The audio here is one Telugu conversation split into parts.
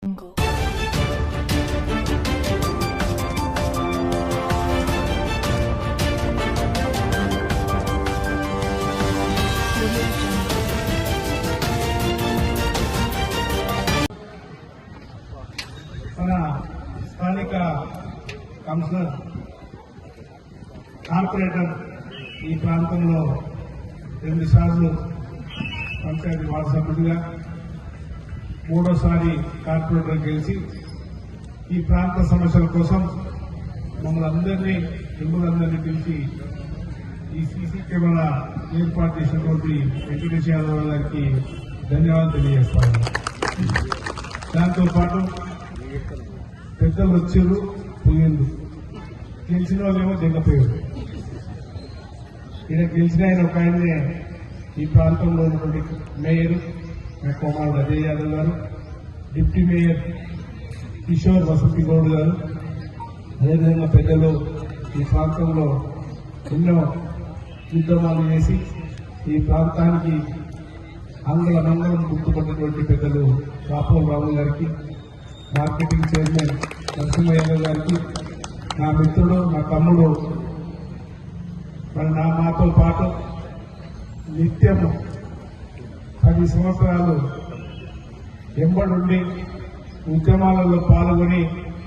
మన స్థానిక కమిషనర్ కార్పొరేటర్ ఈ ప్రాంతంలో 2 సార్లు పంచాయతీ వార్డు సభ్యుడిగా 3వసారి కార్పొరేటర్ గెలిచి ఈ ప్రాంత సమస్యల కోసం మమ్మల్ని అందరినీ పిలిచి ఈ సీసీ కెమెరా ఏర్పాటు చేసినటువంటి వెంకటేష్ యాదవ్ గారికి ధన్యవాదాలు తెలియజేస్తాను. దాంతో పాటు పెద్దలు వచ్చారు, పోయిండు, గెలిచిన వాళ్ళేమో దిగపోయారు. ఈయన గెలిచిన ఆయన ఒక ఆయనే ఈ ప్రాంతంలో ఉన్నటువంటి మేయర్ కోమాల అజయ్ యాదవ్ గారు, డిప్యూటీ మేయర్ కిషోర్ వసంతి గౌడ్ గారు, అదేవిధంగా పెద్దలు ఈ ప్రాంతంలో ఎన్నో ఉద్యమాలు చేసి ఈ ప్రాంతానికి మంగళం గుర్తుపడినటువంటి పెద్దలు రాపూర్ రావు గారికి, మార్కెటింగ్ చైర్మన్ నరసింహయ్య గారికి, నా మిత్రుడు నా తమ్ముడు మాతో పాటు నిత్యము 10 సంవత్సరాలు ఎంబడుండి ఉద్యమాలలో పాల్గొని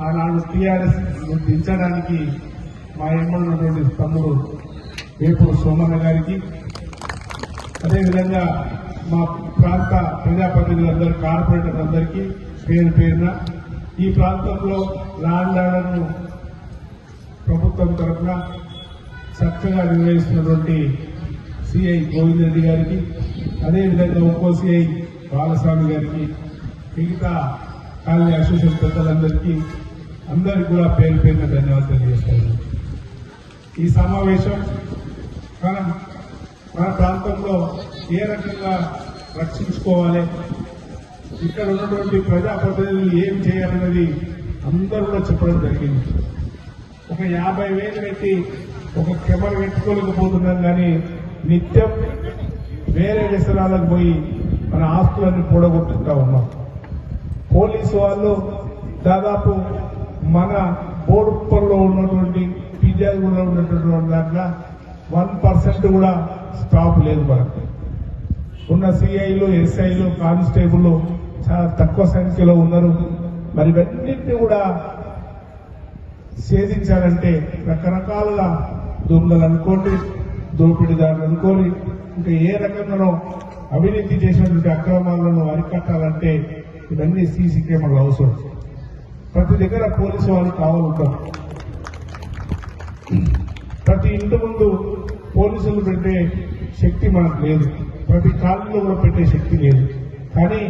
ఆనాడు టీఆర్ఎస్ దించడానికి మా ఎంబడున్నటువంటి తమ్ముడు వేపూరు సోమన్న గారికి, అదేవిధంగా మా ప్రాంత ప్రజాప్రతినిధులందరూ కార్పొరేటర్లందరికీ పేరు పేరున ఈ ప్రాంతంలో ల్యాండ్ ఆర్డర్ను ప్రభుత్వం తరఫున చక్కగా నిర్వహిస్తున్నటువంటి సిఐ గోవిందరెడ్డి గారికి, అదేవిధంగా ఇంకో సిఐ బాలస్వామి గారికి, మిగతా కాలనీ అసోసియేషన్ పెద్దలందరికీ కూడా పేరు పేరున ధన్యవాదాలు తెలియజేస్తాను. ఈ సమావేశం మన ప్రాంతంలో ఏ రకంగా రక్షించుకోవాలి, ఇక్కడ ఉన్నటువంటి ప్రజాప్రతినిధులు ఏం చేయాలన్నది అందరూ కూడా చెప్పడం జరిగింది. ఒక 50,000 పెట్టి ఒక కెమెరా పెట్టుకోలేకపోతున్నాం, కానీ నిత్యం వేరే వ్యసనాలకు పోయి మన ఆస్తులన్నీ కూడగొట్టుకుంటా ఉన్నాం. పోలీసు వాళ్ళు దాదాపు మన బోడుప్పల్లో ఉన్నటువంటి పిజాగూడలో ఉన్నటువంటి దాంట్లో 1% కూడా స్టాప్ లేదు. మనకు ఉన్న సిఐలు, ఎస్ఐలు, కానిస్టేబుల్ చాలా తక్కువ సంఖ్యలో ఉన్నారు. మరి ఇవన్నింటినీ కూడా ఛేదించాలంటే రకరకాలుగా దొంగలు అనుకోండి, దోపిడీదారులు అనుకోని, ఇంకా ఏ రకంగానో అవినీతి చేసినటువంటి అక్రమాలను అరికట్టాలంటే ఇవన్నీ సీసీ కెమెరాలు అవసరం. ప్రతి దగ్గర పోలీసు వాళ్ళు కావాలంటారు. ప్రతి ఇంటి ముందు పోలీసులు పెట్టే శక్తి మనకు లేదు, ప్రతి కాలనీలో కూడా పెట్టే శక్తి లేదు. కానీ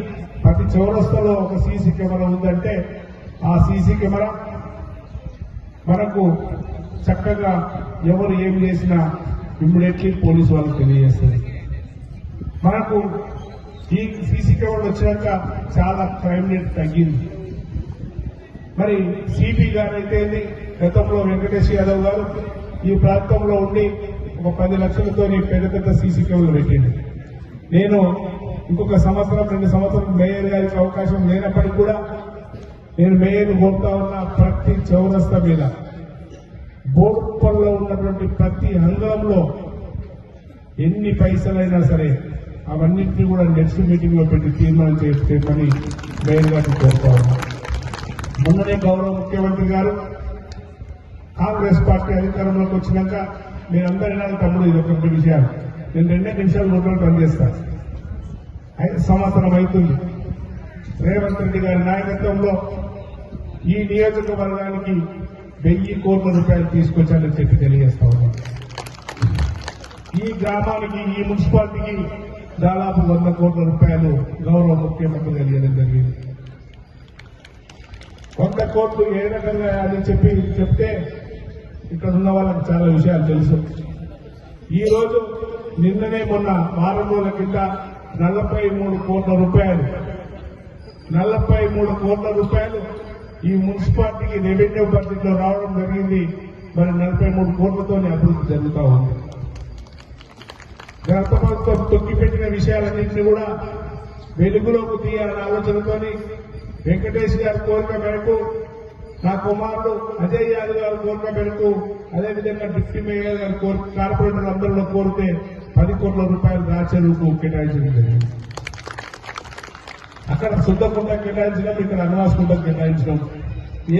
ప్రతి చౌరస్తాలో ఒక సీసీ కెమెరా ఉందంటే ఆ సీసీ కెమెరా మనకు చక్కగా ఎవరు ఏం చేసినా ఇమ్మీడియట్లీ పోలీసు వాళ్ళకి తెలియజేస్తుంది. మనకు ఈ సీసీ కెమెరా వచ్చాక చాలా క్రైమ్ రేట్ తగ్గింది. మరి సిపి గారు అయితే గతంలో వెంకటేష్ యాదవ్ గారు ఈ ప్రాంతంలో ఉండి ఒక 10 లక్షలతో పెద్ద సీసీ కెమెరాలు పెట్టింది. నేను ఇంకొక సంవత్సరం 2 సంవత్సరం మేయర్ గారికి అవకాశం లేనప్పటికీ కూడా నేను మేయర్ కోరుతా ఉన్న ప్రతి చౌరస్తా మీద బోర్డుపల్లో ఉన్నటువంటి ప్రతి అంగంలో ఎన్ని పైసలైనా సరే అవన్నింటినీ కూడా నెక్స్ట్ మీటింగ్ లో పెట్టి తీర్మానం చేయమని మేయర్ గారిని కోరుతా ఉన్నా. మొన్ననే గౌరవ ముఖ్యమంత్రి గారు కాంగ్రెస్ పార్టీ అధికారంలోకి వచ్చినాక మీరందరినా తమ్ముడు ఇది ఒక విషయాలు నేను 2 నిమిషాలు కూడా పనిచేస్తాను. 5 సంవత్సరం అవుతుంది. రేవంత్ రెడ్డి గారి నాయకత్వంలో ఈ నియోజకవర్గానికి 1000 కోట్ల రూపాయలు తీసుకొచ్చానని చెప్పి తెలియజేస్తా ఉన్నాను. ఈ గ్రామానికి, ఈ మున్సిపాలిటీకి దాదాపు 100 కోట్ల రూపాయలు గౌరవ ముఖ్యమంత్రి తెలియడం జరిగింది. 100 కోట్లు ఏ రకంగా అని చెప్తే ఇక్కడ ఉన్న వాళ్ళకి చాలా విషయాలు తెలుసు. ఈ రోజు నిన్ననే మొన్న వారం రోజుల కింద 43 కోట్ల రూపాయలు ఈ మున్సిపాలిటీకి రెవెన్యూ బడ్జెట్ లో రావడం జరిగింది. మరి 43 కోట్లతోనే అభివృద్ధి జరుగుతూ ఉంది. గత ప్రభుత్వం తొక్కిపెట్టిన విషయాలన్నింటినీ కూడా వెలుగులోకి తీయాలనే ఆలోచనతోని వెంకటేష్ గారి కోరిక మేరకు నా కుమారుడు అజయ్ యాదవ్ గారి కోరిక మేరకు అదేవిధంగా డిప్యూటీ మేయర్ గారి కోరిక కార్పొరేటర్ అందరిలో కోరితే 10 కోట్ల రూపాయలు రాచెరువుకు కేటాయించడం జరిగింది. అక్కడ శుద్ధకుండ కేటాయించడం, ఇక్కడ అన్నవాసకుండ కేటాయించడం.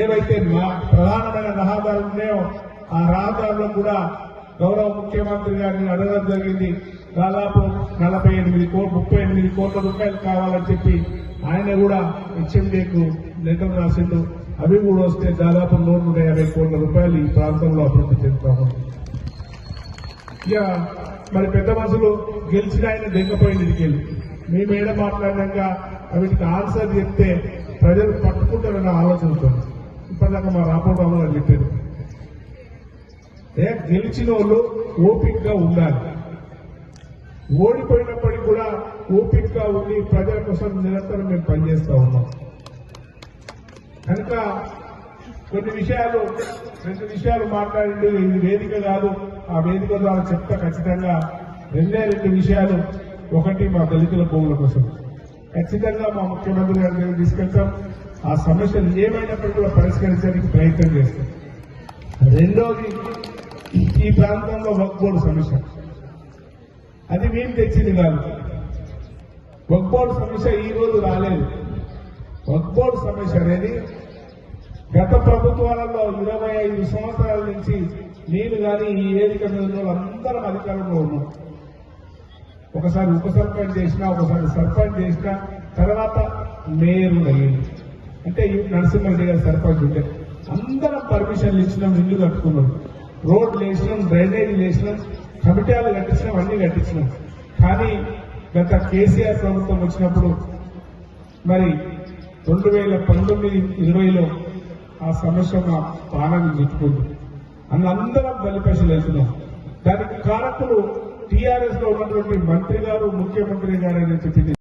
ఏవైతే మా ప్రధానమైన రహదారులు ఉన్నాయో ఆ రహదారుల్లో కూడా గౌరవ ముఖ్యమంత్రి గారిని అడగడం జరిగింది. దాదాపు 38 కోట్ల రూపాయలు కావాలని చెప్పి ఆయన కూడా హెచ్ఎండీకు లెటర్ రాసిండు. అవి కూడా వస్తే దాదాపు 150 కోట్ల రూపాయలు ఈ ప్రాంతంలో అభివృద్ధి చెందుతాము. ఇక మరి పెద్ద మనుషులు గెలిచిన ఆయన దెంగపోయిన ఇడికెళ్ళి మేము ఏడ మాట్లాడినాక వీటికి ఆన్సర్ చెప్తే ప్రజలు పట్టుకుంటారన్న ఆలోచనతో ఇప్పటిదాకా మా రామరావు గారు చెప్పారు. గెలిచిన వాళ్ళు ఓపికగా ఉండాలి, ఓడిపోయినప్పటికీ కూడా ఓపికగా ఉండి ప్రజల కోసం నిరంతరం మేము పనిచేస్తా ఉన్నాం. కనుక కొన్ని విషయాలు 2 విషయాలు మాట్లాడిండు. ఇది వేదిక కాదు, ఆ వేదిక ద్వారా చెప్తా ఖచ్చితంగా 2 విషయాలు. ఒకటి మా దళితుల భూముల కోసం ఖచ్చితంగా మా ముఖ్యమంత్రి గారి దగ్గర తీసుకెళ్తాం. ఆ సమస్యలు ఏమైనప్పటికీ కూడా పరిష్కరించడానికి ప్రయత్నం చేస్తాం. రెండోది ఈ ప్రాంతంలో వక్ఫ్ బోర్డు సమస్య, అది మేము తెచ్చింది కాదు. వక్ఫ్ బోర్డు సమస్య ఈ రోజు రాలేదు. వక్ఫ్ బోర్డు సమస్య అనేది గత ప్రభుత్వాలలో 25 సంవత్సరాల నుంచి నేను కానీ ఈ వేదిక మీద ఉన్న వాళ్ళందరం అధికారంలో ఉన్నాం. ఒకసారి ఉప సర్పంచ్ చేసినా, ఒకసారి సర్పంచ్ చేసినా, తర్వాత మేయర్ అయ్యింది. అంటే నరసింహారెడ్డి గారు సర్పంచ్ ఉంటే అందరం పర్మిషన్లు ఇచ్చినాం, ఇల్లు కట్టుకున్నాం, రోడ్లు వేసినాం, డ్రైనేజీలు వేసినాం, కమిటాలు కట్టించినాం, అన్ని కట్టించినాం. కానీ గత కేసీఆర్ ప్రభుత్వం వచ్చినప్పుడు మరి 2019-20లో ఆ సమస్య మా పానాన్ని చుట్టుకుంది. అందరం బలిపశలు వెళ్తున్నాం. దానికి కారకులు టీఆర్ఎస్ లో ఉన్నటువంటి మంత్రి గారు, ముఖ్యమంత్రి గారు అని చెప్పింది.